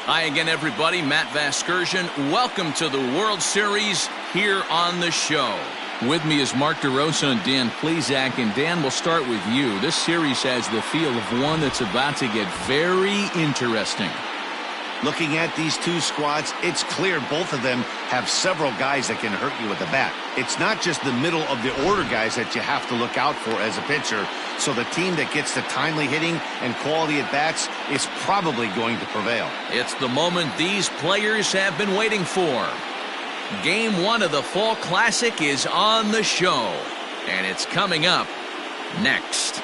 Hi again, everybody. Matt Vasgersian. Welcome to the World Series here on the show. With me is Mark DeRosa and Dan Plesac. And Dan, we'll start with you. This series has the feel of one that's about to get very interesting. Looking at these two squads, it's clear both of them have several guys that can hurt you with the bat. It's not just the middle of the order guys that you have to look out for as a pitcher. So the team that gets the timely hitting and quality at bats is probably going to prevail. It's the moment these players have been waiting for. Game 1 of the Fall Classic is on the show, and it's coming up next.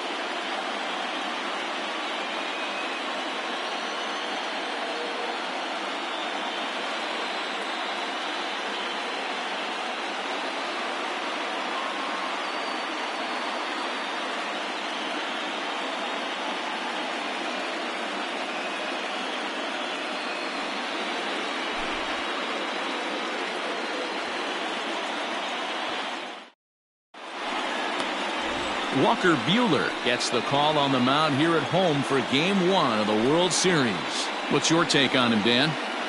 Walker Buehler gets the call on the mound here at home for Game 1 of the World Series. What's your take on him, Dan?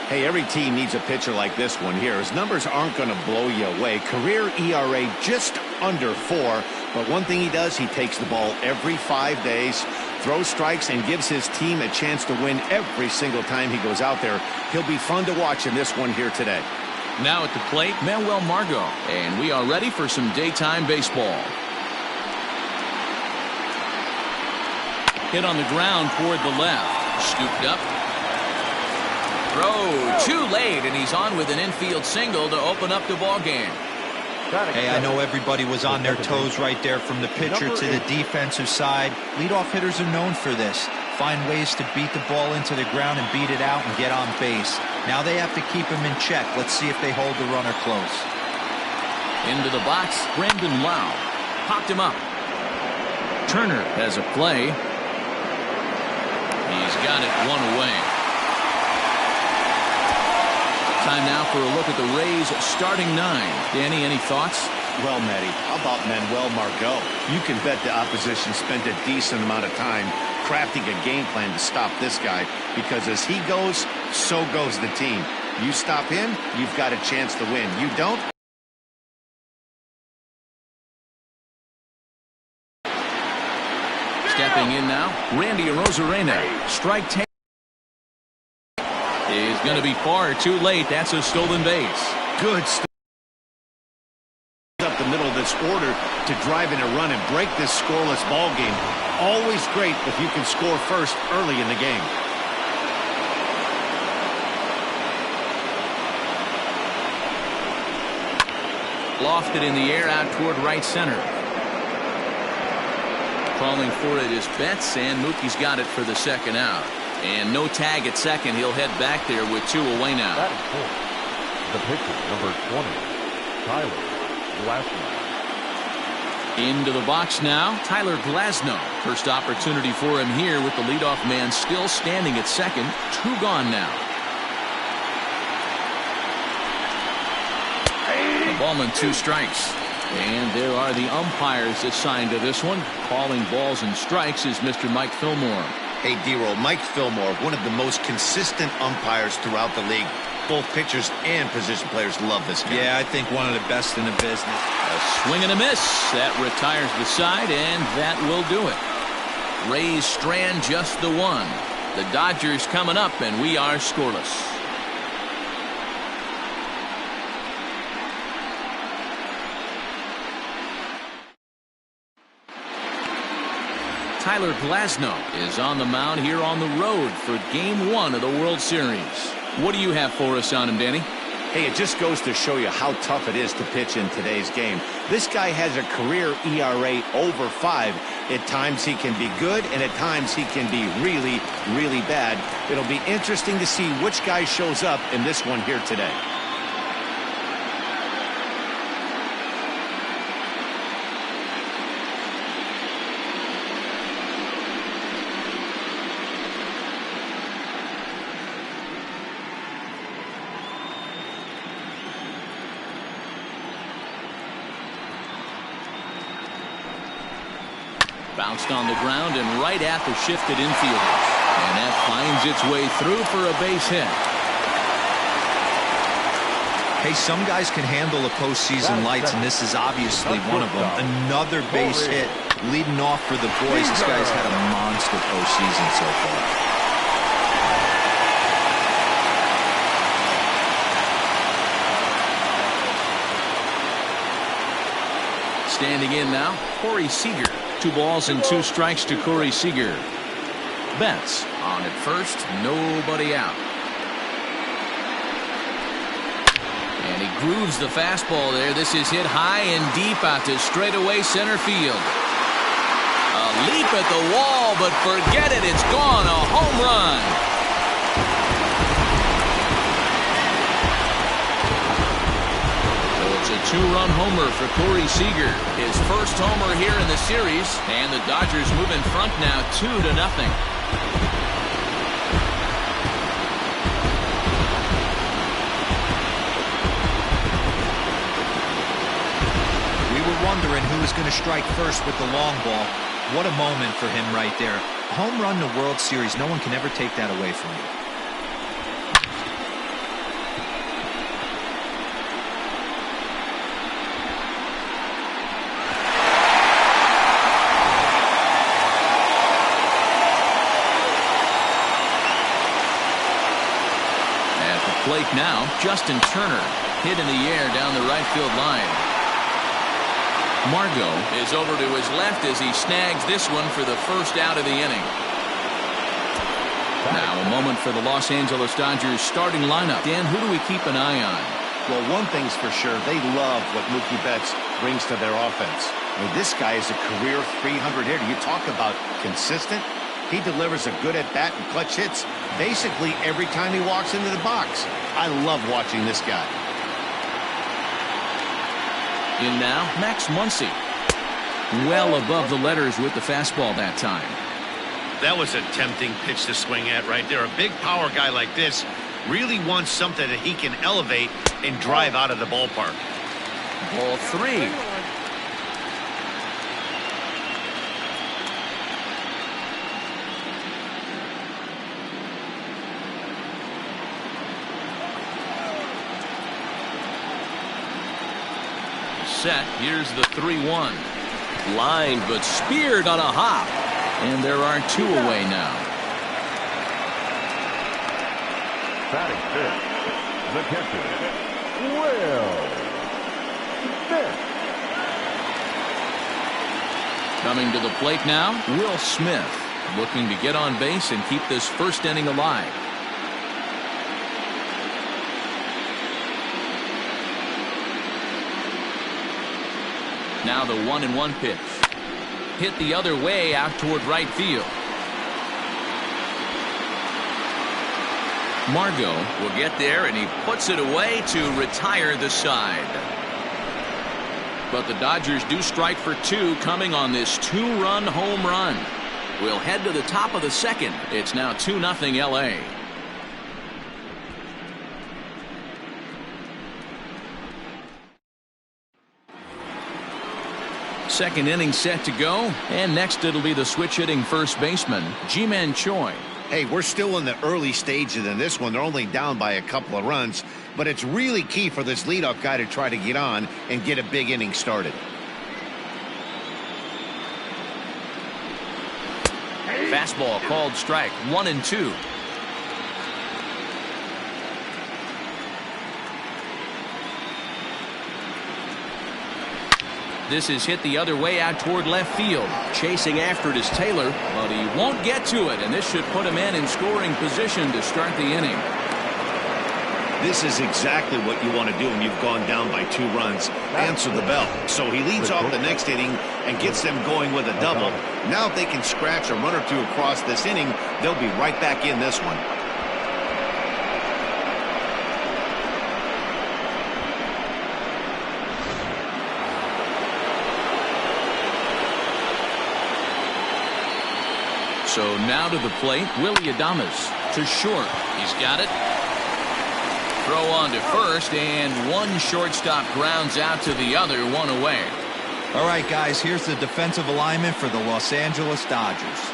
Hey, every team needs a pitcher like this one here. His numbers aren't going to blow you away. Career ERA just under 4. But one thing he does, he takes the ball every 5 days, throws strikes, and gives his team a chance to win every single time he goes out there. He'll be fun to watch in this one here today. Now at the plate, Manuel Margot. And we are ready for some daytime baseball. Hit on the ground toward the left. Scooped up. Throw too late, and he's on with an infield single to open up the ball game. Hey, I know everybody was on their toes right there from the pitcher to the defensive side. Leadoff hitters are known for this. Find ways to beat the ball into the ground and beat it out and get on base. Now they have to keep him in check. Let's see if they hold the runner close. Into the box, Brandon Lau. Popped him up. Turner has a play. He's got it one away. Time now for a look at the Rays starting 9. Danny, any thoughts? Well, Matty, how about Manuel Margot? You can bet the opposition spent a decent amount of time crafting a game plan to stop this guy, because as he goes, so goes the team. You stop him, you've got a chance to win. You don't? Stepping in now, Randy Arozarena. Strike 10. Is going to be far too late. That's a stolen base. Good stuff up the middle of this order to drive in a run and break this scoreless ball game. Always great if you can score first early in the game. Lofted in the air out toward right center. Calling for it is Betts, and Mookie's got it for the second out. And no tag at second. He'll head back there with 2 away now. That is four. The pitcher, number 20, Tyler Glasnow. Into the box now, Tyler Glasnow. First opportunity for him here with the leadoff man still standing at second. 2 gone now. A ball and 2 strikes. And there are the umpires assigned to this one. Calling balls and strikes is Mr. Mike Fillmore. Hey, D-Roll, Mike Fillmore, one of the most consistent umpires throughout the league. Both pitchers and position players love this guy. Yeah, I think one of the best in the business. A swing and a miss. That retires the side, and that will do it. Rays strand just the 1. The Dodgers coming up, and we are scoreless. Tyler Glasnow is on the mound here on the road for Game 1 of the World Series. What do you have for us on him, Danny? Hey, it just goes to show you how tough it is to pitch in today's game. This guy has a career ERA over 5. At times he can be good, and at times he can be really, really bad. It'll be interesting to see which guy shows up in this one here today. Bounced on the ground and right at the shifted infielders. And that finds its way through for a base hit. Hey, some guys can handle the postseason lights, and this is obviously one of them. Another base hit leading off for the boys. This guy's had a monster postseason so far. Standing in now, Corey Seager. 2 balls and 2 strikes to Corey Seager. Betts on at first, nobody out. And he grooves the fastball there. This is hit high and deep out to straightaway center field. A leap at the wall, but forget it. It's gone. A home run. So it's a 2-run homer for Corey Seager. His first homer here in the series. And the Dodgers move in front now 2-0. Wondering who was going to strike first with the long ball. What a moment for him right there. A home run in the World Series. No one can ever take that away from you. At the plate now, Justin Turner hit in the air down the right field line. Margot is over to his left as he snags this one for the first out of the inning. Now a moment for the Los Angeles Dodgers starting lineup. Dan, who do we keep an eye on? Well, one thing's for sure. They love what Mookie Betts brings to their offense. I mean, this guy is a career 300 hitter. You talk about consistent. He delivers a good at-bat and clutch hits basically every time he walks into the box. I love watching this guy. In now, Max Muncy. Well above the letters with the fastball that time. That was a tempting pitch to swing at right there. A big power guy like this really wants something that he can elevate and drive out of the ballpark. Ball 3. Set. Here's the 3-1. Lined but speared on a hop. And there are 2 away now. Batting fifth, the catcher, Will Smith. Coming to the plate now, Will Smith, looking to get on base and keep this first inning alive. Now the 1-1 pitch. Hit the other way out toward right field. Margot will get there, and he puts it away to retire the side. But the Dodgers do strike for 2 coming on this 2-run home run. We'll head to the top of the second. It's now 2-0 LA. Second inning set to go, and next it'll be the switch-hitting first baseman, Ji-Man Choi. Hey, we're still in the early stages in this one. They're only down by a couple of runs, but it's really key for this leadoff guy to try to get on and get a big inning started. Fastball called strike, 1-2. This is hit the other way out toward left field. Chasing after it is Taylor, but he won't get to it, and this should put him in scoring position to start the inning. This is exactly what you want to do when you've gone down by 2 runs. Answer the bell. So he leads off the next inning and gets them going with a double. Now if they can scratch a run or 2 across this inning, they'll be right back in this one. So now to the plate, Willy Adames to short. He's got it. Throw on to first, and one shortstop grounds out to the other, 1 away. All right, guys, here's the defensive alignment for the Los Angeles Dodgers.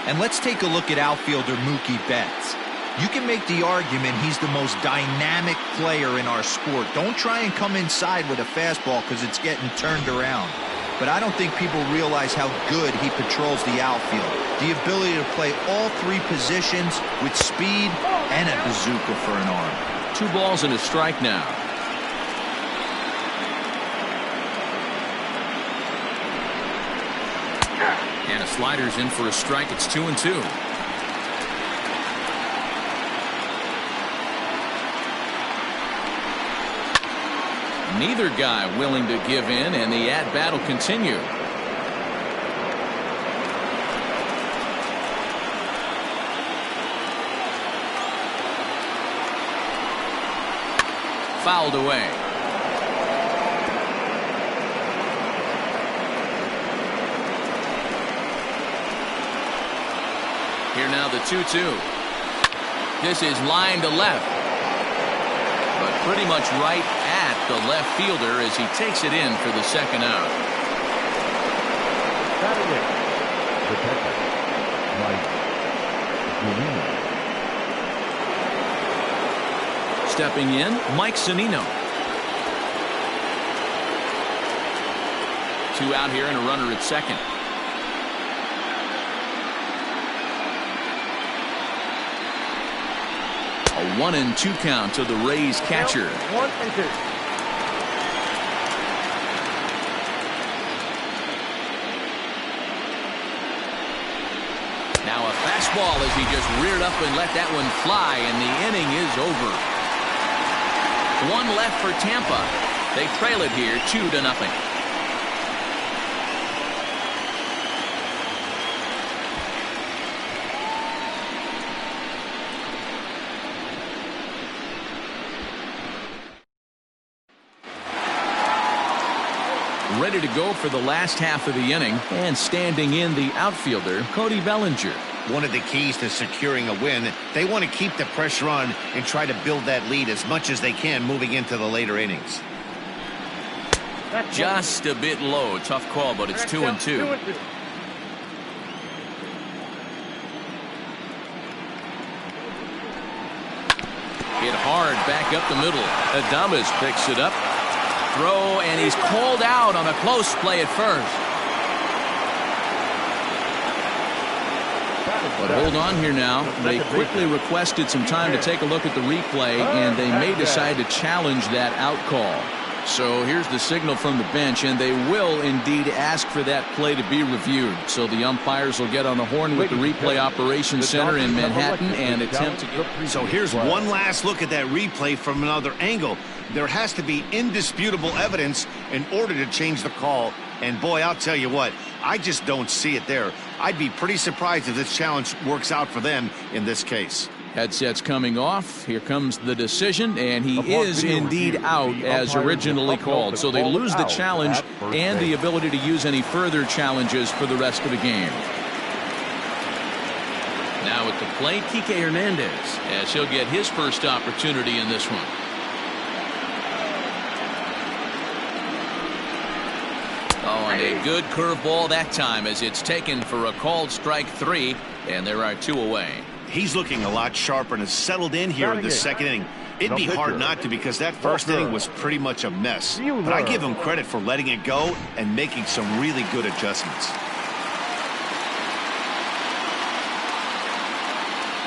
And let's take a look at outfielder Mookie Betts. You can make the argument he's the most dynamic player in our sport. Don't try and come inside with a fastball because it's getting turned around. But I don't think people realize how good he patrols the outfield. The ability to play all three positions with speed and a bazooka for an arm. 2 balls and a strike now. And a slider's in for a strike. It's 2-2. Neither guy willing to give in, and the at-bat will continue. Fouled away. Here now the 2-2. This is line to left, but pretty much right at the left fielder as he takes it in for the second out. Batting it, the catcher, Mike Zunino. Stepping in, Mike Zunino. 2 out here and a runner at second. A 1-2 count to the Rays catcher. 1-2. Now a fastball as he just reared up and let that one fly, and the inning is over. 1 left for Tampa. They trail it here 2-0. Ready to go for the last half of the inning, and standing in the outfielder, Cody Bellinger. One of the keys to securing a win, they want to keep the pressure on and try to build that lead as much as they can moving into the later innings. Just a bit low. Tough call, but it's 2-2. Hit hard back up the middle. Adames picks it up. Throw, and he's called out on a close play at first. But hold on here now. They quickly requested some time to take a look at the replay, and they may decide to challenge that out call. So here's the signal from the bench, and they will indeed ask for that play to be reviewed. So the umpires will get on the horn with the replay operations center in Manhattan and attempt to get. So here's one last look at that replay from another angle. There has to be indisputable evidence in order to change the call. And boy, I'll tell you what, I just don't see it there. I'd be pretty surprised if this challenge works out for them in this case. Headsets coming off. Here comes the decision, and he is indeed out as originally called. So they lose the challenge and the ability to use any further challenges for the rest of the game. Now at the plate, Kike Hernandez, as he'll get his first opportunity in this one. Oh, and a good curveball that time as it's taken for a called strike 3, and there are 2 away. He's looking a lot sharper and has settled in here in the second inning. It'd be hard not to, because that first inning was pretty much a mess. But I give him credit for letting it go and making some really good adjustments.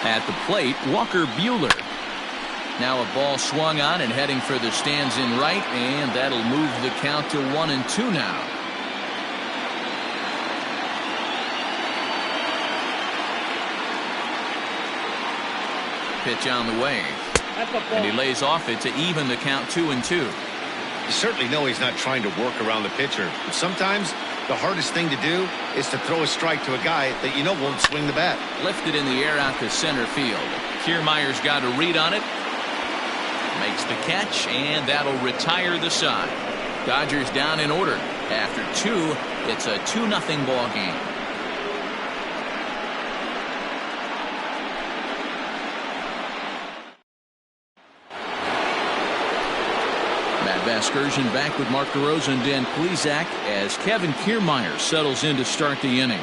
At the plate, Walker Buehler. Now a ball swung on and heading for the stands in right, and that'll move the count to 1-2 now. Pitch on the way, and he lays off it to even the count 2-2. You certainly know he's not trying to work around the pitcher, but sometimes the hardest thing to do is to throw a strike to a guy that you know won't swing the bat. Lifted in the air out to center field. Kiermaier's got a read on it. Makes the catch, and that'll retire the side. Dodgers down in order. After 2, it's a 2-0 ball game. Vasgersian back with Mark DeRosa and Dan Plesac as Kevin Kiermaier settles in to start the inning.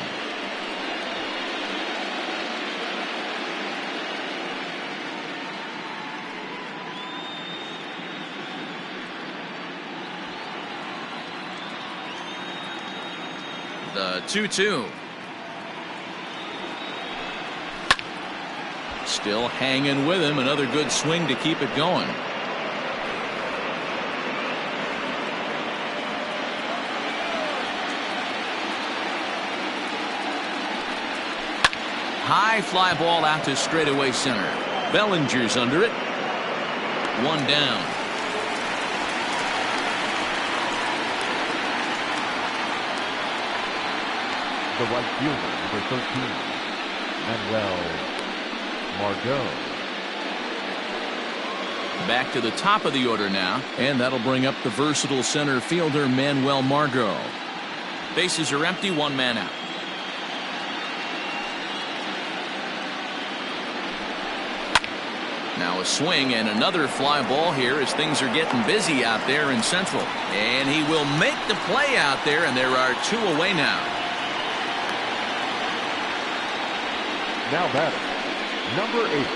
The 2-2. Still hanging with him. Another good swing to keep it going. High fly ball out to straightaway center. Bellinger's under it. One down. The right fielder, number 13, Manuel Margot. Back to the top of the order now, and that'll bring up the versatile center fielder Manuel Margot. Bases are empty, one man out. Now a swing and another fly ball here as things are getting busy out there in Central. And he will make the play out there, and there are two away now. Now batting, number 8.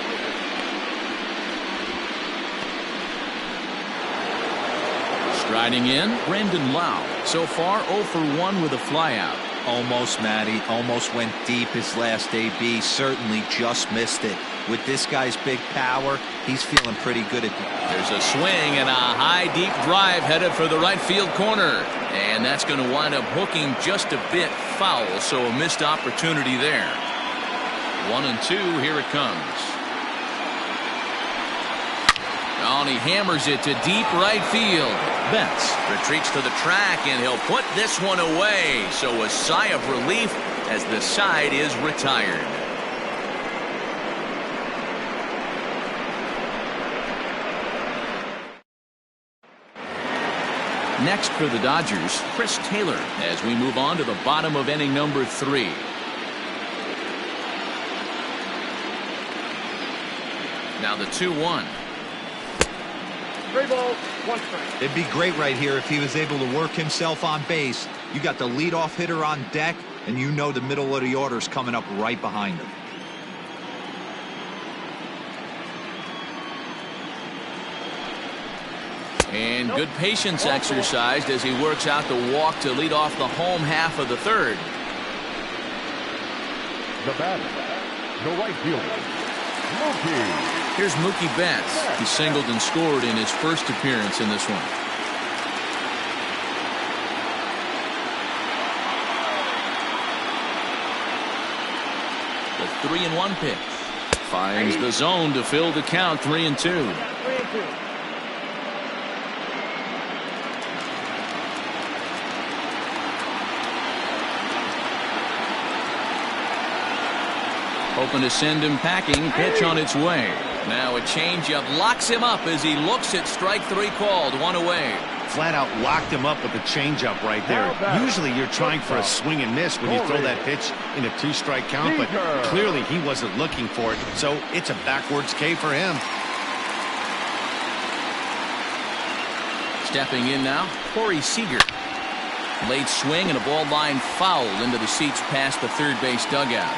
Striding in, Brandon Lau. So far 0 for 1 with a flyout. Almost, Matty. Almost went deep his last AB. Certainly just missed it. With this guy's big power, he's feeling pretty good at it. There's a swing and a high deep drive headed for the right field corner. And that's going to wind up hooking just a bit foul, so a missed opportunity there. 1-2, here it comes. Oh, and he hammers it to deep right field. Betts retreats to the track, and he'll put this one away. So a sigh of relief as the side is retired. Next for the Dodgers, Chris Taylor, as we move on to the bottom of inning number 3. Now the 2-1. 3 balls, 1 strike. It'd be great right here if he was able to work himself on base. You got the leadoff hitter on deck, and you know the middle of the order's coming up right behind him. And good patience exercised as he works out the walk to lead off the home half of the third. The batter, the right fielder, Mookie. Here's Mookie Betts. He singled and scored in his first appearance in this one. The 3-1 pitch. Finds the zone to fill the count. 3-2. 3-2. Hoping to send him packing. Pitch on its way. Now a changeup locks him up as he looks at strike 3 called. 1 away. Flat out locked him up with a changeup right there. Usually you're trying for a swing and miss when you throw that pitch in a 2-strike count, but clearly he wasn't looking for it, so it's a backwards K for him. Stepping in now, Corey Seager. Late swing and a ball line foul into the seats past the third base dugout.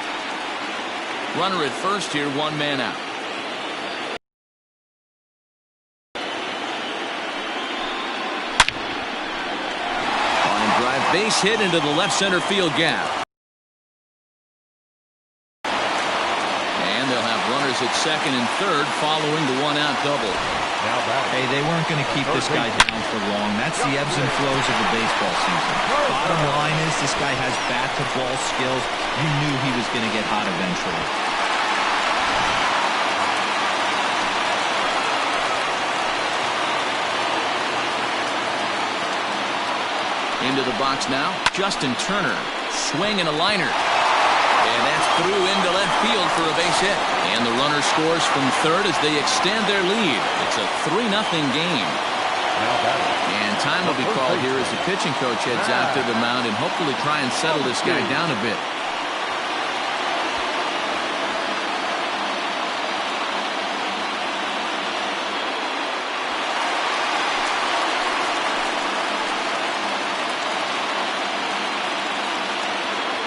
Runner at first here, 1 man out. Line drive base hit into the left center field gap. And they'll have runners at second and third following the 1-out double. Now batting. Hey, they weren't going to keep this guy down for long. That's the ebbs and flows of the baseball season. Bottom line is this guy has bat-to-ball skills. You knew he was going to get hot eventually. Into the box now, Justin Turner. Swing and a liner. And that's through into left field for a base hit. And the runner scores from third as they extend their lead. It's a 3-0 game. And time will be called here as the pitching coach heads out to the mound and hopefully try and settle this guy down a bit.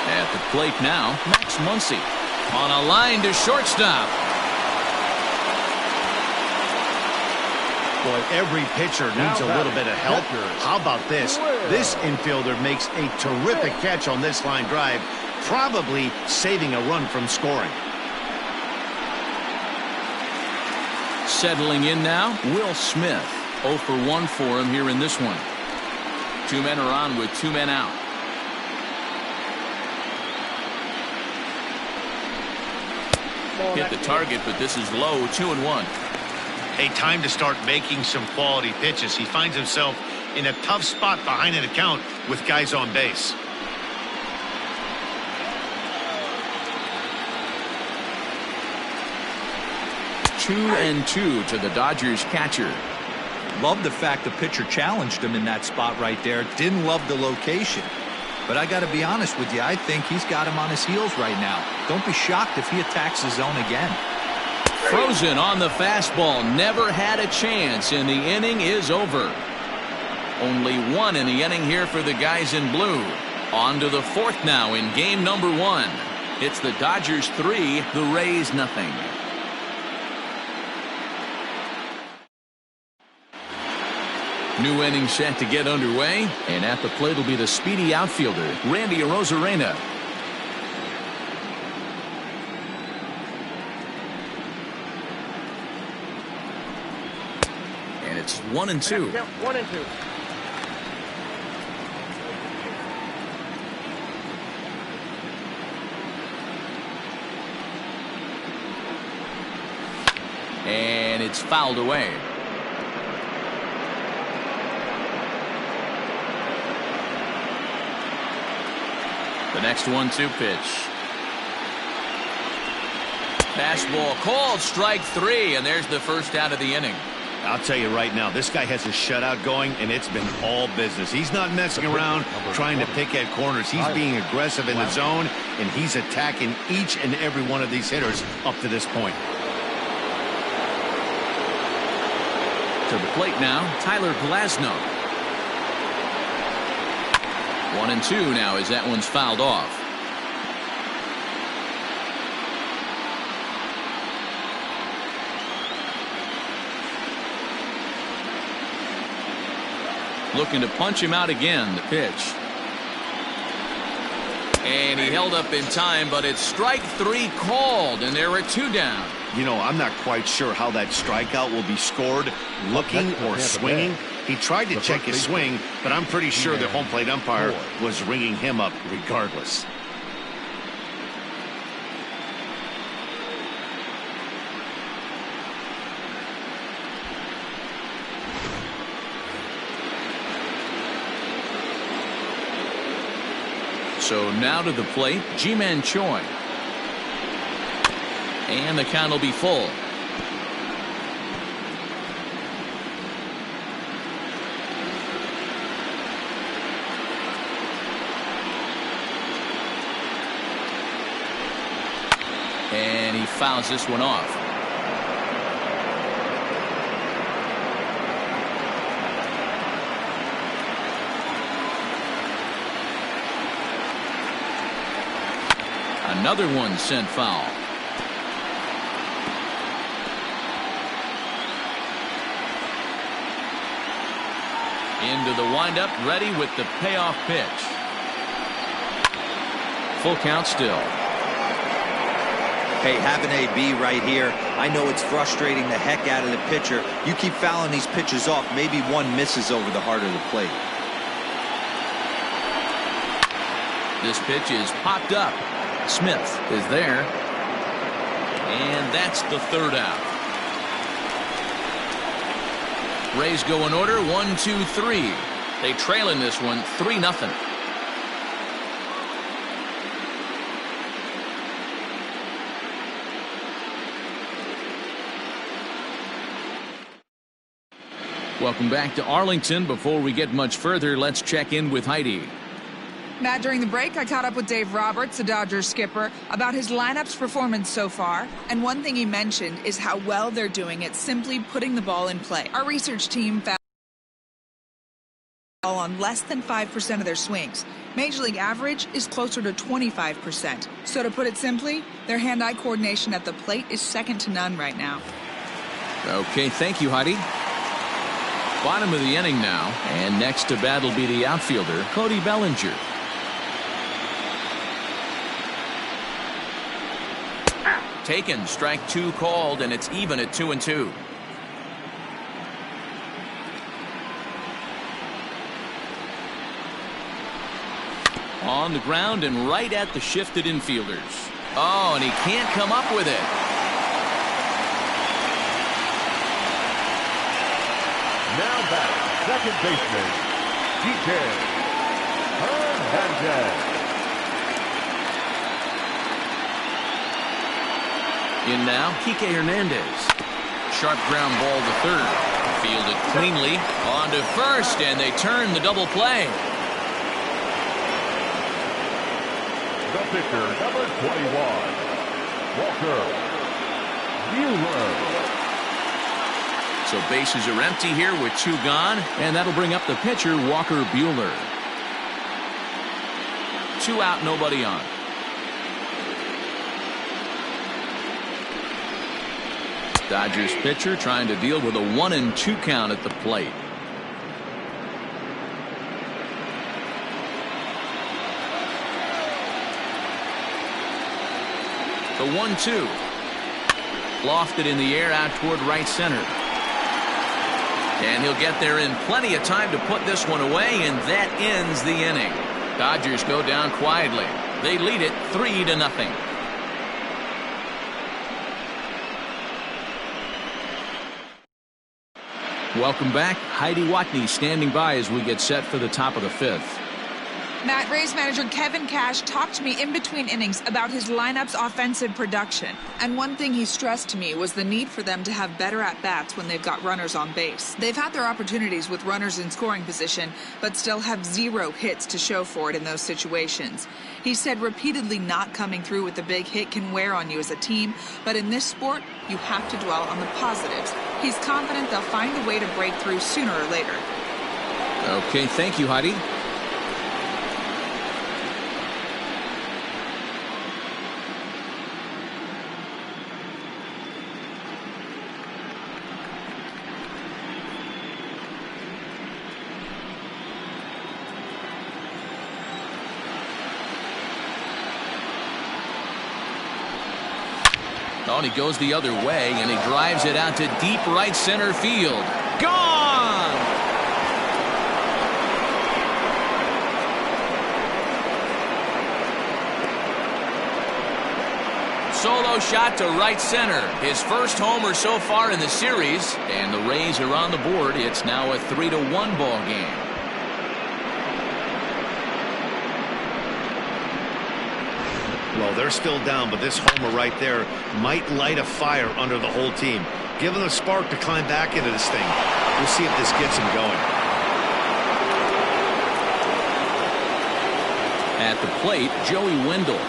At the plate now, Max Muncy on a line to shortstop. Boy, every pitcher needs a little bit of help. How about this? This infielder makes a terrific catch on this line drive, probably saving a run from scoring. Settling in now, Will Smith. 0 for 1 for him here in this one. 2 men are on with 2 men out. Hit the target, but this is low. 2-1. Hey, time to start making some quality pitches. He finds himself in a tough spot behind an account with guys on base. Two and 2 to the Dodgers catcher. Love the fact the pitcher challenged him in that spot right there. Didn't love the location. But I got to be honest with you, I think he's got him on his heels right now. Don't be shocked if he attacks the zone again. Frozen on the fastball. Never had a chance, and the inning is over. Only 1 in the inning here for the guys in blue. On to the 4th now in game number 1. It's the Dodgers 3, the Rays nothing. New inning set to get underway, and at the plate will be the speedy outfielder, Randy Arozarena. And it's 1-2. 1-2. And it's fouled away. The next 1-2 pitch. Fastball called, strike 3, and there's the first out of the inning. I'll tell you right now, this guy has a shutout going, and it's been all business. He's not messing around trying to pick at corners. He's being aggressive in the zone, and he's attacking each and every one of these hitters up to this point. To the plate now, Tyler Glasnow. 1-2 now as that one's fouled off. Looking to punch him out again. The pitch. And he held up in time, but it's strike 3 called, and there are 2 down. You know, I'm not quite sure how that strikeout will be scored, looking or swinging. He tried to check his swing, but I'm pretty sure the home plate umpire was ringing him up regardless. So now to the plate, Ji-Man Choi. And the count will be full. And he fouls this one off. Another one sent foul. Into the windup, ready with the payoff pitch. Full count still. Hey, have an AB right here. I know it's frustrating the heck out of the pitcher. You keep fouling these pitches off, maybe one misses over the heart of the plate. This pitch is popped up. Smith is there. And that's the 3rd out. Rays go in order, 1, 2, 3. They trail in this one, 3-0. Welcome back to Arlington. Before we get much further, let's check in with Heidi. Matt, during the break, I caught up with Dave Roberts, the Dodgers skipper, about his lineup's performance so far. And one thing he mentioned is how well they're doing at simply putting the ball in play. Our research team found ball on less than 5% of their swings. Major League average is closer to 25%. So to put it simply, their hand-eye coordination at the plate is second to none right now. Okay, thank you, Heidi. Bottom of the inning now, and next to bat will be the outfielder, Cody Bellinger. Taken, strike 2 called, and it's even at 2-2. On the ground and right at the shifted infielders. Oh, and he can't come up with it. Now back, second baseman, DJ Hernandez. In now, Kike Hernandez. Sharp ground ball to third. Fielded cleanly. On to first, and they turn the double play. The pitcher, number 21, Walker Buehler. So bases are empty here with 2 gone, and that'll bring up the pitcher, Walker Buehler. 2 out, nobody on. Dodgers pitcher trying to deal with a 1-2 count at the plate. The 1-2. Lofted in the air out toward right center. And he'll get there in plenty of time to put this one away, and that ends the inning. Dodgers go down quietly. They lead it 3-0. Welcome back. Heidi Watney standing by as we get set for the top of the 5th. Matt, Rays manager Kevin Cash talked to me in between innings about his lineup's offensive production. And one thing he stressed to me was the need for them to have better at-bats when they've got runners on base. They've had their opportunities with runners in scoring position, but still have 0 hits to show for it in those situations. He said repeatedly not coming through with a big hit can wear on you as a team, but in this sport, you have to dwell on the positives. He's confident they'll find a way to break through sooner or later. Okay, thank you, Heidi. Oh, and he goes the other way, and he drives it out to deep right center field. Gone! Solo shot to right center. His first homer so far in the series, and the Rays are on the board. It's now a 3-1 ball game. Well, they're still down, but this homer right there might light a fire under the whole team. Give them a spark to climb back into this thing. We'll see if this gets them going. At the plate, Joey Wendell.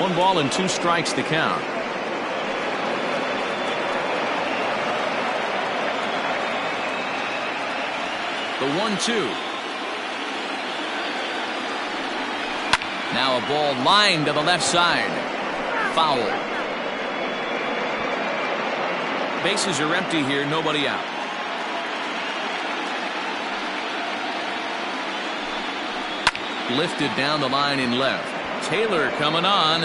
1 ball and 2 strikes to count. The 1-2. Now a ball lined to the left side. Foul. Bases are empty here, nobody out. Lifted down the line in left. Taylor coming on.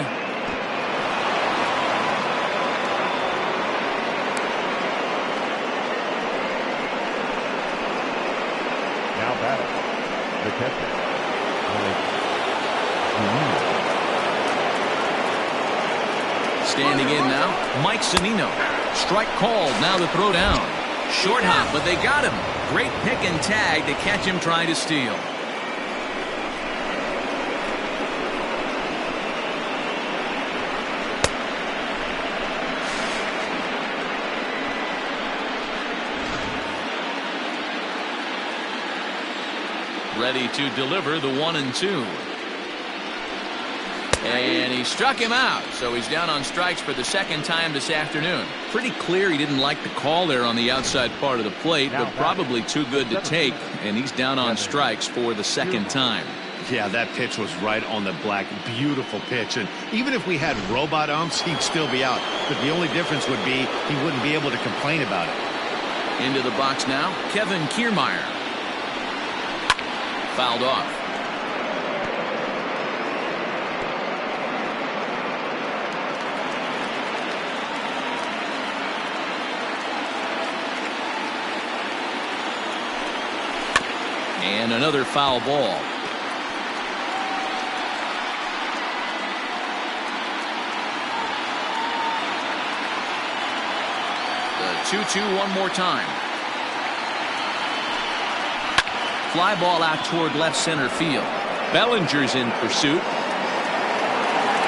Now batting, the catcher, Standing in now, Mike Zunino. Strike called, now the throw down. Short hop, but they got him. Great pick and tag to catch him trying to steal. Ready to deliver the 1-2. And he struck him out, so he's down on strikes for the second time this afternoon. Pretty clear he didn't like the call there on the outside part of the plate, but probably too good to take, and he's down on strikes for the second time. Yeah, that pitch was right on the black. Beautiful pitch. And even if we had robot umps, he'd still be out. But the only difference would be he wouldn't be able to complain about it. Into the box now, Kevin Kiermaier. Fouled off. And another foul ball. The 2-2 one more time. Fly ball out toward left center field. Bellinger's in pursuit.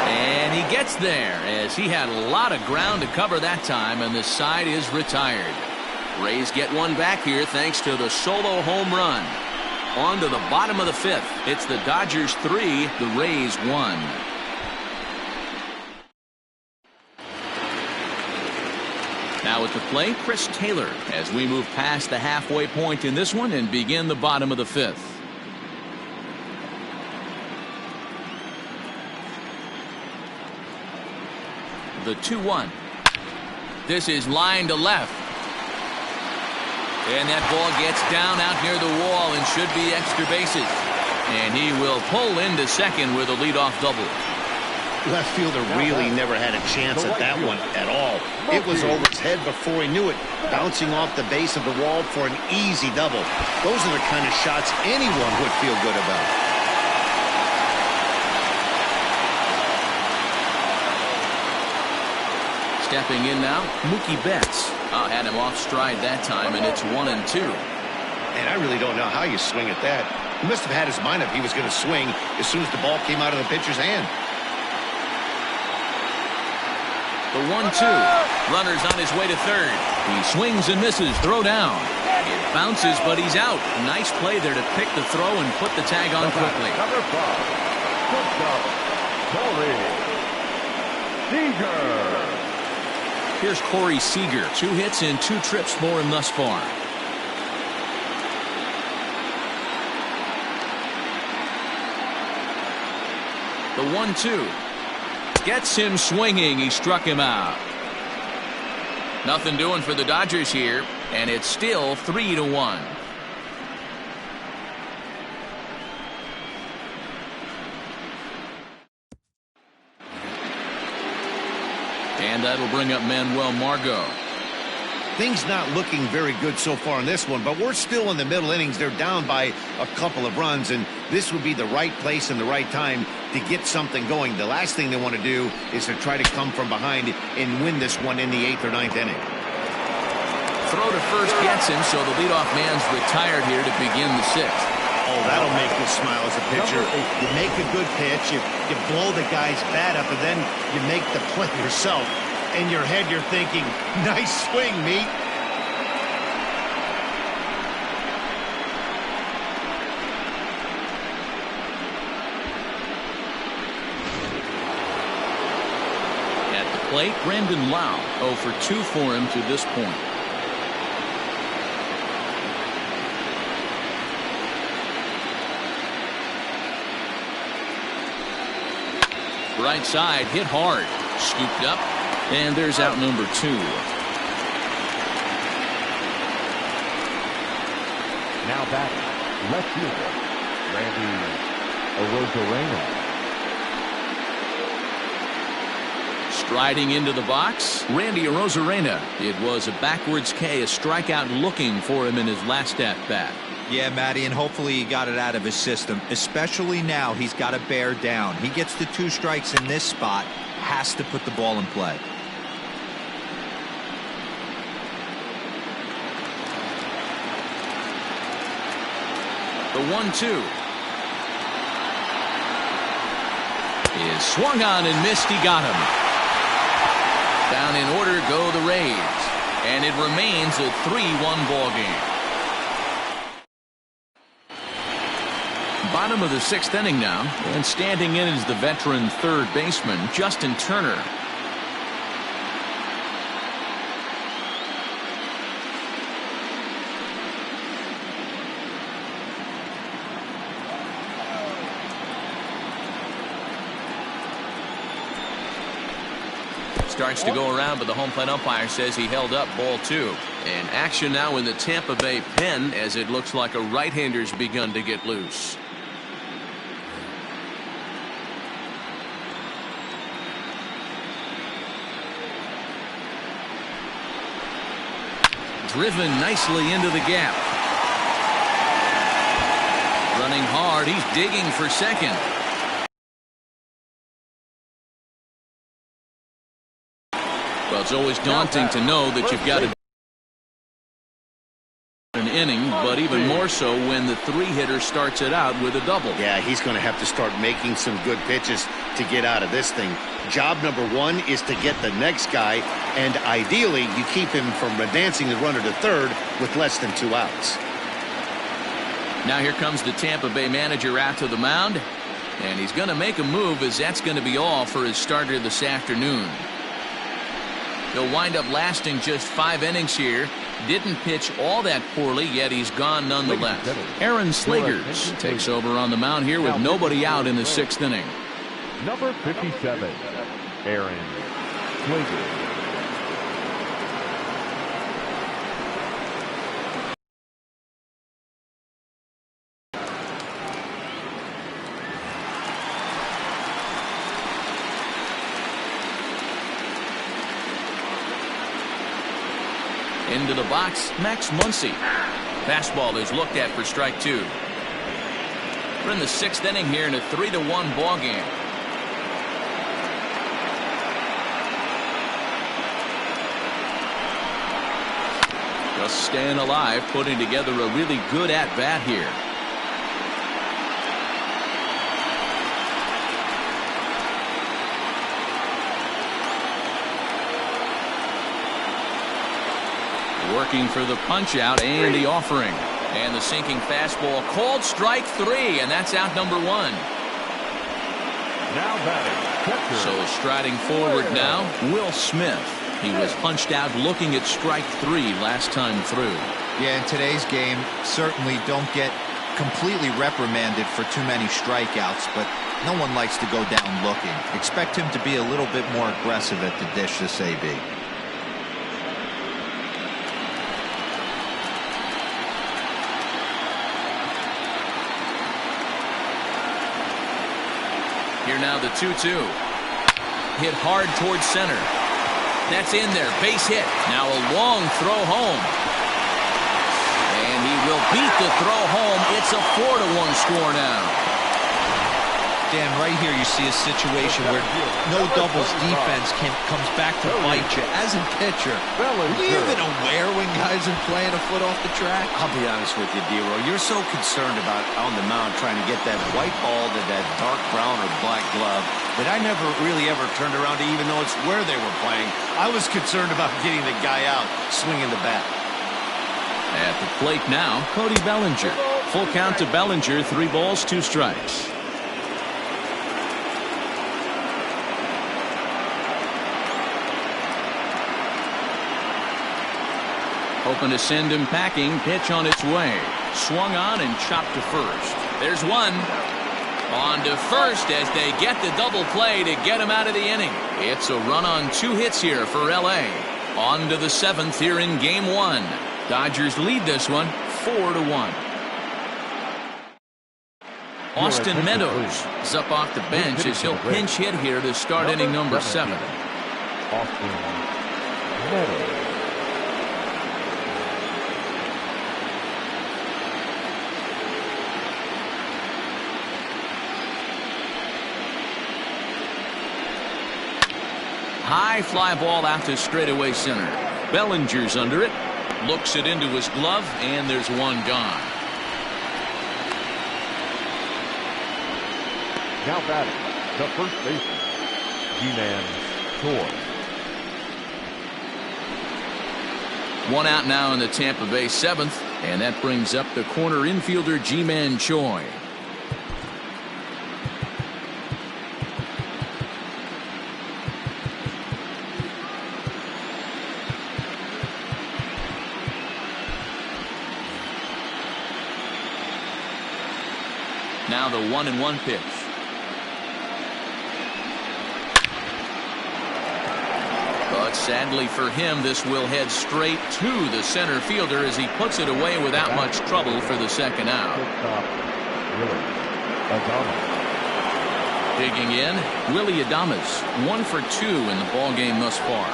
And he gets there as he had a lot of ground to cover that time, and the side is retired. Rays get one back here thanks to the solo home run. On to the bottom of the fifth. It's the Dodgers 3, the Rays 1. Now at the plate, Chris Taylor, as we move past the halfway point in this one and begin the bottom of the fifth. The 2-1. This is line to left. And that ball gets down out near the wall and should be extra bases. And he will pull into second with a leadoff double. Left fielder really never had a chance at that one at all. It was over his head before he knew it, bouncing off the base of the wall for an easy double. Those are the kind of shots anyone would feel good about. Stepping in now, Mookie Betts. Had him off stride that time, and it's 1-2. And I really don't know how you swing at that. He must have had his mind up he was going to swing as soon as the ball came out of the pitcher's hand. The 1-2. Runner's on his way to third. He swings and misses. Throw down. It bounces, but he's out. Nice play there to pick the throw and put the tag on quickly. Number 5, shortstop, Corey Seager. Here's Corey Seager. 2 hits and 2 trips for him thus far. The 1-2. Gets him swinging. He struck him out. Nothing doing for the Dodgers here, and it's still 3-1. And that'll bring up Manuel Margot. Things not looking very good so far in this one, but we're still in the middle innings. They're down by a couple of runs, and this would be the right place and the right time to get something going. The last thing they want to do is to try to come from behind and win this one in the 8th or 9th inning. Throw to first gets him, so the leadoff man's retired here to begin the 6th. Oh, that'll make you smile as a pitcher. You make a good pitch, you blow the guy's bat up, and then you make the play yourself. In your head, you're thinking, nice swing, meat. At the plate, Brandon Lau, 0 for 2 for him to this point. Right side, hit hard, scooped up, and there's out number 2. Now batting, left fielder, Randy Arozarena. Striding into the box, Randy Arozarena. It was a backwards K, a strikeout looking for him in his last at-bat. Yeah, Matty, and hopefully he got it out of his system. Especially now, he's got to bear down. He gets the 2 strikes in this spot, has to put the ball in play. The 1-2 is swung on and missed. He got him. Down in order go the Rays, and it remains a 3-1 ball game. Bottom of the 6th inning now, and standing in is the veteran third baseman, Justin Turner. Starts to go around, but the home plate umpire says he held up ball 2. And action now in the Tampa Bay pen as it looks like a right-hander's begun to get loose. Driven nicely into the gap. Running hard, he's digging for second. Well, it's always daunting to know that you've got to an inning, but even more so when the 3-hitter starts it out with a double. Yeah, he's going to have to start making some good pitches to get out of this thing. Job number 1 is to get the next guy, and ideally you keep him from advancing the runner to third with less than 2 outs. Now here comes the Tampa Bay manager out to the mound, and he's going to make a move, as that's going to be all for his starter this afternoon. He'll wind up lasting just 5 innings here. Didn't pitch all that poorly, yet he's gone nonetheless. Aaron Slegers takes over on the mound here with nobody out in the 6th inning. Number 57, Aaron Slegers. Into the box, Max Muncy. Fastball is looked at for strike 2. We're in the 6th inning here in a 3-1 ball game. Just staying alive, putting together a really good at-bat here. Working for the punch out and the offering. And the sinking fastball called strike 3, and that's out number 1. Now batting, catcher. So striding forward now, Will Smith. He was punched out looking at strike 3 last time through. Yeah, in today's game, certainly don't get completely reprimanded for too many strikeouts, but no one likes to go down looking. Expect him to be a little bit more aggressive at the dish this AB. Here now the 2-2. Hit hard towards center. That's in there. Base hit. Now a long throw home. And he will beat the throw home. It's a 4-1 score now. Dan, right here you see a situation where no doubles defense comes back to bite you. As a pitcher, are you even aware when guys are playing a foot off the track? I'll be honest with you, D-Roy. You're so concerned about on the mound trying to get that white ball to that dark brown or black glove that I never really ever turned around to even know it's where they were playing. I was concerned about getting the guy out swinging the bat. At the plate now, Cody Bellinger. Full count to Bellinger, 3 balls, 2 strikes. Hoping to send him packing. Pitch on its way. Swung on and chopped to first. There's one. On to first as they get the double play to get him out of the inning. It's a run on 2 hits here for L.A. On to the 7th here in Game 1. Dodgers lead this one 4-1. Austin Meadows is up off the bench as he'll pinch hit here to start inning number 7. Austin Meadows. High fly ball out to straightaway center. Bellinger's under it. Looks it into his glove, and there's one gone. Now batting, the first baseman, G-Man Choi. 1 out now in the Tampa Bay 7th, and that brings up the corner infielder G-Man Choi. Now the 1-1 pitch. 2 But sadly for him, this will head straight to the center fielder as he puts it away without much trouble for the second out. Digging in, Willie Adames, 1 for 2 in the ball game thus far.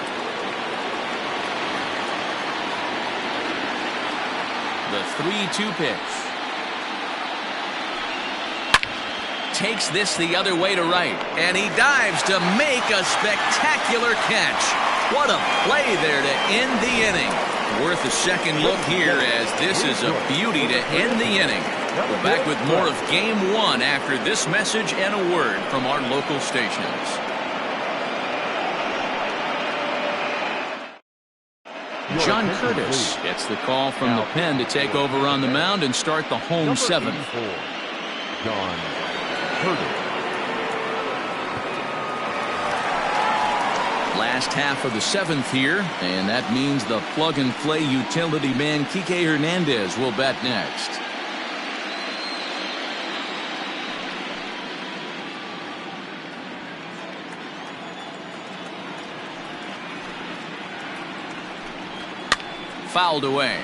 The 3-2 pitch. Takes this the other way to right, and he dives to make a spectacular catch. What a play there to end the inning. Worth a second look here, as this is a beauty to end the inning. We're back with more of Game 1 after this message and a word from our local stations. John Curtis gets the call from the pen to take over on the mound and start the home 7th. John Curtis. Last half of the 7th here, and that means the plug-and-play utility man Kike Hernandez will bat next. Fouled away.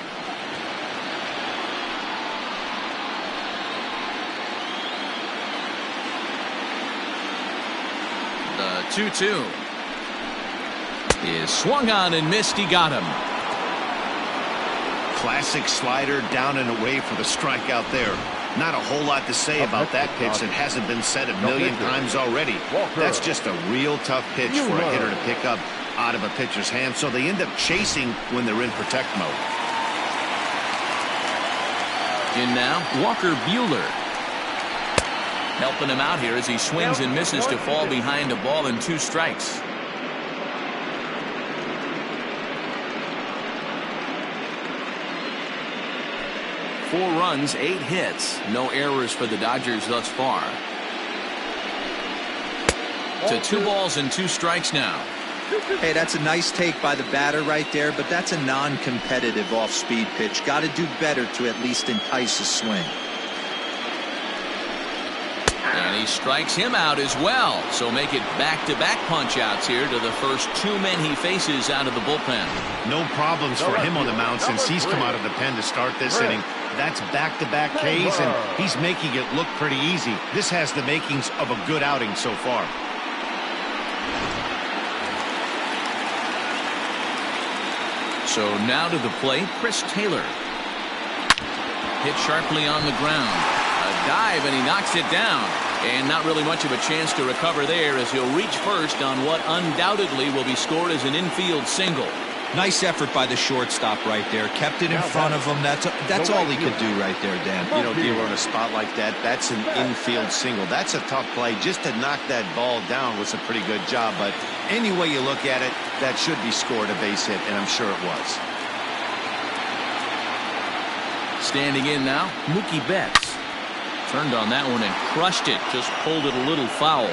The 2-2 is swung on and missed. He got him. Classic slider down and away for the strikeout there. Not a whole lot to say about that pitch that hasn't been said a million times already. That's just a real tough pitch for a hitter to pick up out of a pitcher's hand, so they end up chasing when they're in protect mode. In now, Walker Buehler. Helping him out here as he swings and misses to fall behind a ball and 2 strikes. Four runs, 8 hits. No errors for the Dodgers thus far. To 2 balls and 2 strikes now. Hey, that's a nice take by the batter right there, but that's a non-competitive off-speed pitch. Got to do better to at least entice a swing. And he strikes him out as well. So make it back-to-back punch-outs here to the first 2 men he faces out of the bullpen. No problems for him on the mound since he's come out of the pen to start this inning. That's back-to-back Ks, and he's making it look pretty easy. This has the makings of a good outing so far. So now to the plate, Chris Taylor. Hit sharply on the ground. A dive, and he knocks it down. And not really much of a chance to recover there, as he'll reach first on what undoubtedly will be scored as an infield single. Nice effort by the shortstop right there. Kept it in front of him. That's all he could do right there, Dan. You know, D'Lo, in a spot like that, that's an infield single. That's a tough play. Just to knock that ball down was a pretty good job. But any way you look at it, that should be scored a base hit, and I'm sure it was. Standing in now, Mookie Betts. Turned on that one and crushed it. Just pulled it a little foul.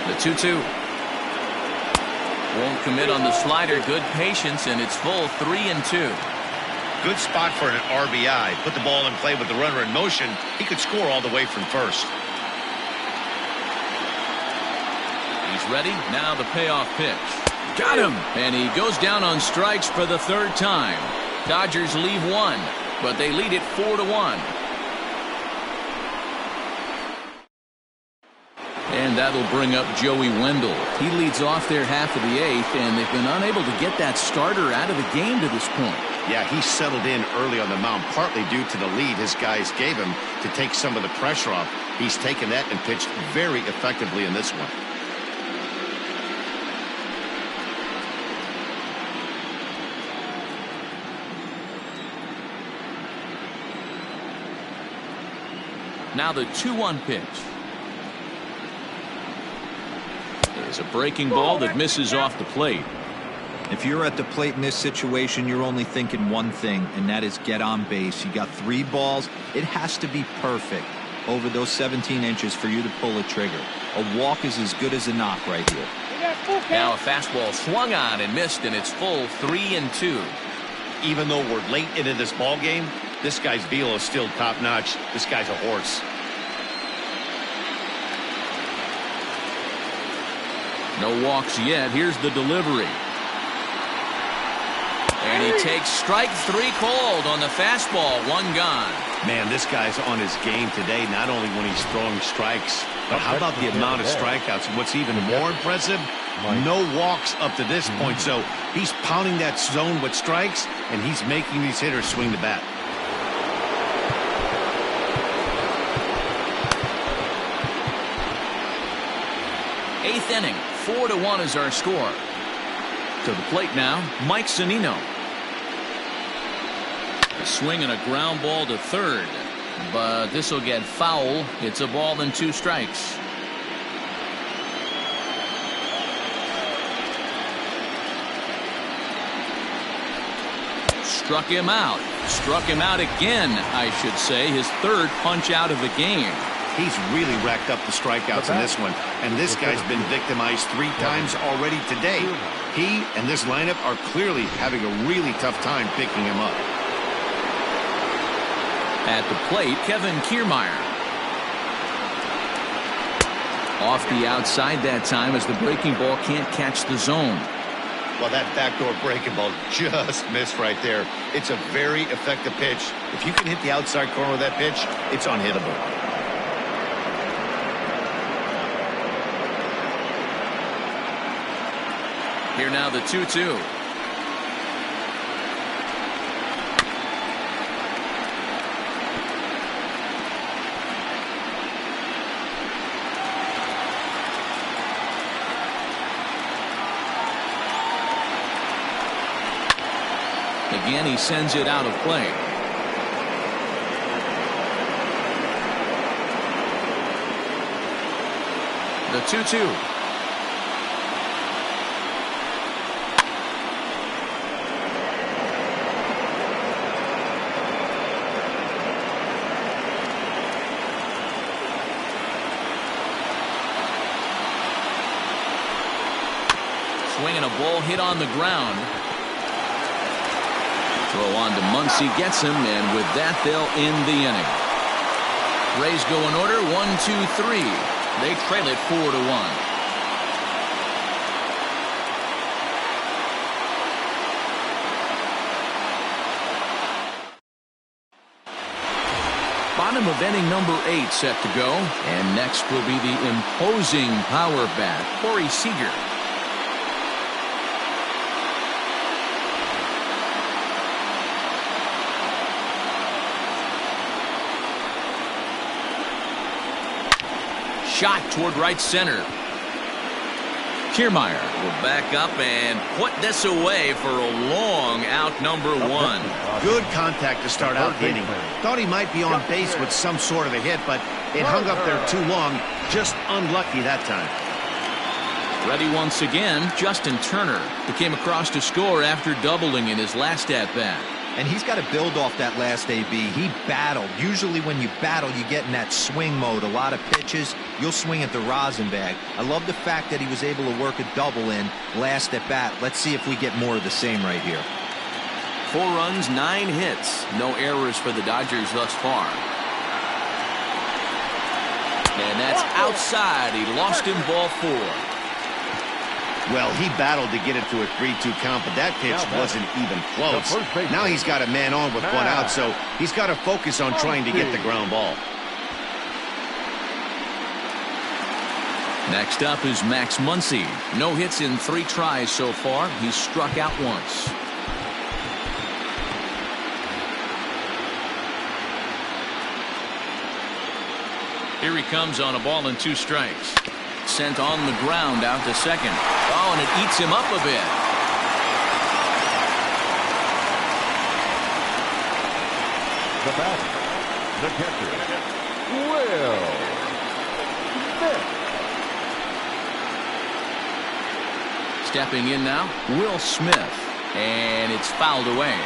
The 2-2. Won't commit on the slider. Good patience, and it's full 3-2. Good spot for an RBI. Put the ball in play with the runner in motion. He could score all the way from first. He's ready. Now the payoff pitch. Got him! And he goes down on strikes for the 3rd time. Dodgers leave 1, but they lead it 4-1. And that'll bring up Joey Wendell. He leads off their half of the 8th, and they've been unable to get that starter out of the game to this point. Yeah, he settled in early on the mound, partly due to the lead his guys gave him to take some of the pressure off. He's taken that and pitched very effectively in this one. Now the 2-1 pitch. There's a breaking ball that misses off the plate. If you're at the plate in this situation, you're only thinking one thing, and that is get on base. You got 3 balls. It has to be perfect over those 17 inches for you to pull a trigger. A walk is as good as a knock right here. Now a fastball swung on and missed, and it's full 3-2. Even though we're late into this ball game, this guy's velo is still top-notch. This guy's a horse. No walks yet. Here's the delivery. And he takes strike 3 called on the fastball. 1 gone. Man, this guy's on his game today, not only when he's throwing strikes, but how about the amount of strikeouts? And what's even more impressive, no walks up to this point. So he's pounding that zone with strikes, and he's making these hitters swing the bat. Eighth inning, 4-1 is our score. To the plate now, Mike Zunino. A swing and a ground ball to third, but this will get foul. It's a ball and 2 strikes. Struck him out. Struck him out again, I should say. His 3rd punch out of the game. He's really racked up the strikeouts in this one, and this guy's been victimized 3 times already today. He and this lineup are clearly having a really tough time picking him up. At the plate, Kevin Kiermaier. Off the outside that time as the breaking ball can't catch the zone. Well, that backdoor breaking ball just missed right there. It's a very effective pitch. If you can hit the outside corner of that pitch, it's unhittable. Here now the 2-2. Again, he sends it out of play. The 2-2. Swinging a ball hit on the ground. Throw on to Muncy, gets him, and with that they'll end the inning. Rays go in order, 1-2-3. They trail it 4-1. Bottom of inning number 8 set to go, and next will be the imposing power bat, Corey Seager. Shot toward right center. Kiermaier will back up and put this away for a long out number 1. Good contact to start out the inning. Thought he might be on base with some sort of a hit, but it hung up there too long. Just unlucky that time. Ready once again, Justin Turner, who came across to score after doubling in his last at-bat. And he's got to build off that last AB. He battled. Usually when you battle, you get in that swing mode. A lot of pitches, you'll swing at the rosin bag. I love the fact that he was able to work a double in last at bat. Let's see if we get more of the same right here. 4 runs, 9 hits. No errors for the Dodgers thus far. And that's outside. He lost him ball 4. Well, he battled to get it to a 3-2 count, but that pitch wasn't even close. Now he's got a man on with 1 out, so he's got to focus on trying to get the ground ball. Next up is Max Muncy. No hits in 3 tries so far. He's struck out once. Here he comes on a ball and 2 strikes. Sent on the ground out to second. Oh, and it eats him up a bit. The batter, the catcher, Will Smith. Stepping in now, Will Smith. And it's fouled away.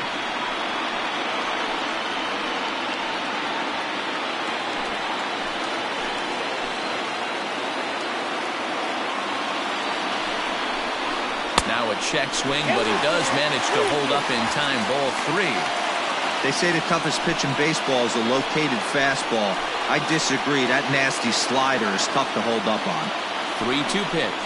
Now a check swing, but he does manage to hold up in time. Ball 3. They say the toughest pitch in baseball is a located fastball. I disagree. That nasty slider is tough to hold up on. 3-2 pitch.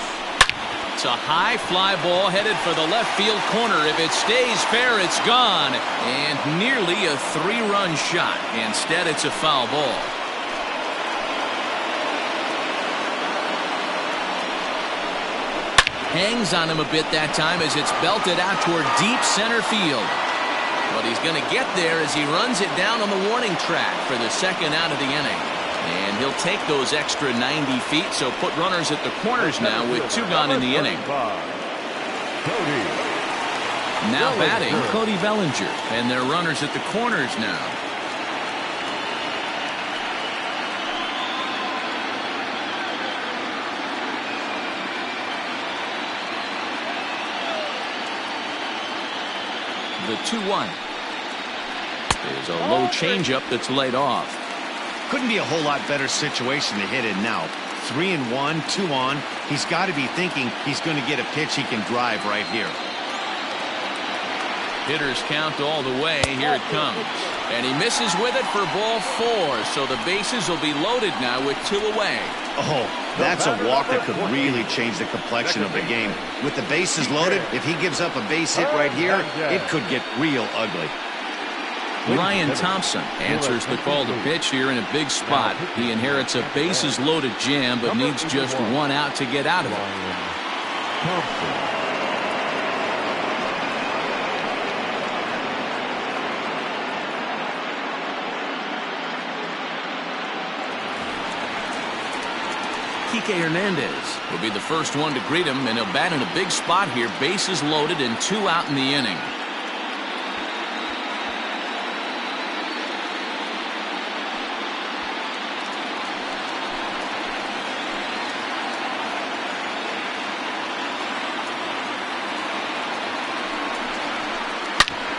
It's a high fly ball headed for the left field corner. If it stays fair, it's gone. And nearly a 3-run shot. Instead, it's a foul ball. Hangs on him a bit that time as it's belted out toward deep center field. But he's going to get there as he runs it down on the warning track for the second out of the inning. And he'll take those extra 90 feet, so put runners at the corners now with 2 gone in the inning. Now batting, Cody Bellinger. And they're runners at the corners now. The 2-1 is a low changeup that's laid off. Couldn't be a whole lot better situation to hit it now. 3-1, 2 on. He's got to be thinking he's going to get a pitch he can drive right here. Hitters count all the way. Here it comes. And he misses with it for ball 4. So the bases will be loaded now with 2 away. Oh, that's a walk that could really change the complexion of the game. With the bases loaded, if he gives up a base hit right here, it could get real ugly. Ryan Thompson answers the call to pitch here in a big spot. He inherits a bases loaded jam, but needs just 1 out to get out of it. Kike Hernandez will be the first one to greet him, and he'll bat in a big spot here. Bases loaded and 2 out in the inning.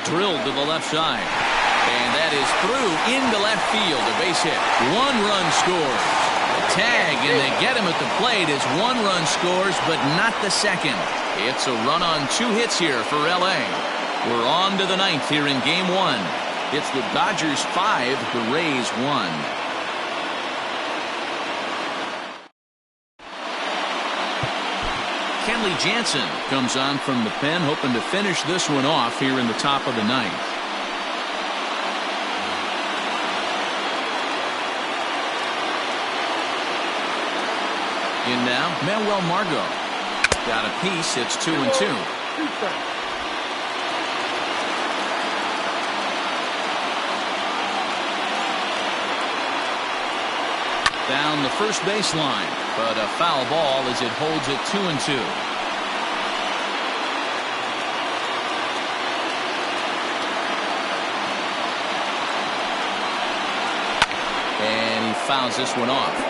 Drilled to the left side. And that is through into left field. A base hit. 1 run scores. Tag, and they get him at the plate as 1 run scores, but not the second. It's a run on 2 hits here for LA. We're on to the 9th here in game 1. It's the Dodgers 5, the Rays 1. Kenley Jansen comes on from the pen, hoping to finish this one off here in the top of the 9th. In now, Manuel Margot. Got a piece. It's 2-2. Down the first baseline, but a foul ball as it holds it 2-2. And he fouls this one off.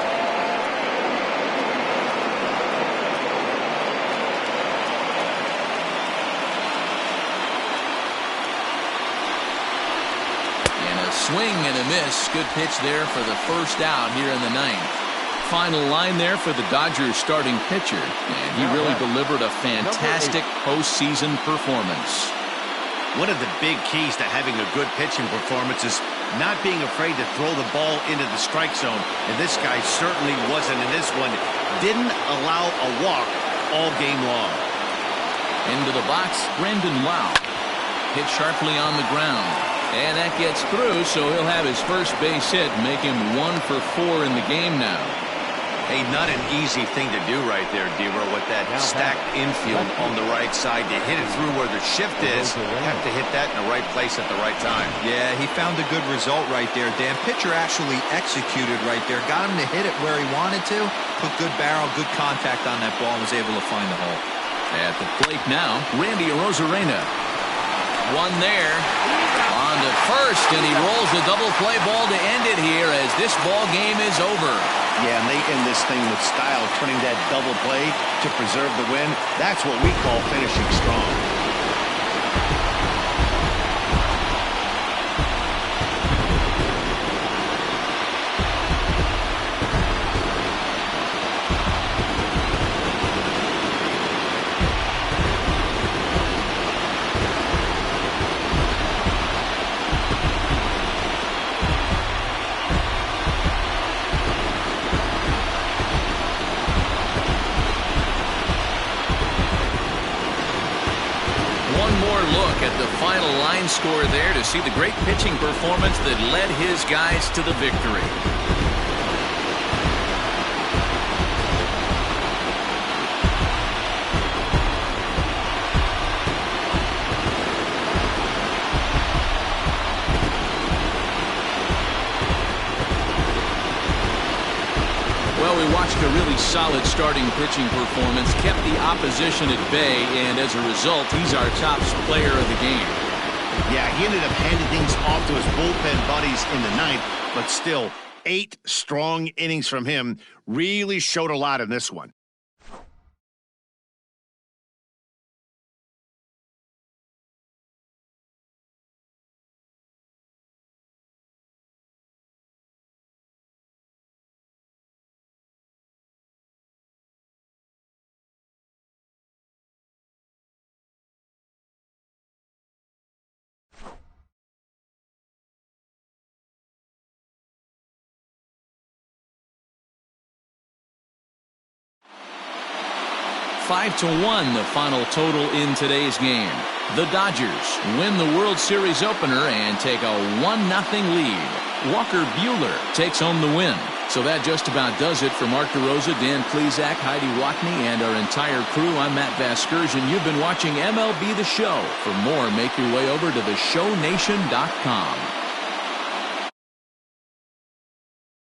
Swing and a miss. Good pitch there for the first out here in the 9th. Final line there for the Dodgers starting pitcher, and he really delivered a fantastic postseason performance. One of the big keys to having a good pitching performance is not being afraid to throw the ball into the strike zone, and this guy certainly wasn't in this one. Didn't allow a walk all game long. Into the box, Brandon Lowe. Hit sharply on the ground. And that gets through, so he'll have his first base hit, make him 1 for 4 in the game now. Hey, not an easy thing to do right there, D-Row, with that stacked infield on the right side. To hit it through where the shift is, you have to hit that in the right place at the right time. Yeah, he found a good result right there, Dan. Pitcher actually executed right there. Got him to hit it where he wanted to. Put good barrel, good contact on that ball, and was able to find the hole. At the plate now, Randy Arozarena. One there. On to first, and he rolls the double play ball to end it here as this ball game is over. Yeah, and they end this thing with style, turning that double play to preserve the win. That's what we call finishing strong. final line score there to see the great pitching performance that led his guys to the victory. Well, we watched a really solid starting pitching performance, kept the opposition at bay, and as a result, he's our top player of the game. Yeah, he ended up handing things off to his bullpen buddies in the ninth, but still, 8 strong innings from him really showed a lot in this one. Five to 1, the final total in today's game. The Dodgers win the World Series opener and take a 1-0 lead. Walker Buehler takes home the win. So that just about does it for Mark DeRosa, Dan Plesac, Heidi Watney, and our entire crew. I'm Matt Vasgersian. You've been watching MLB The Show. For more, make your way over to theshownation.com.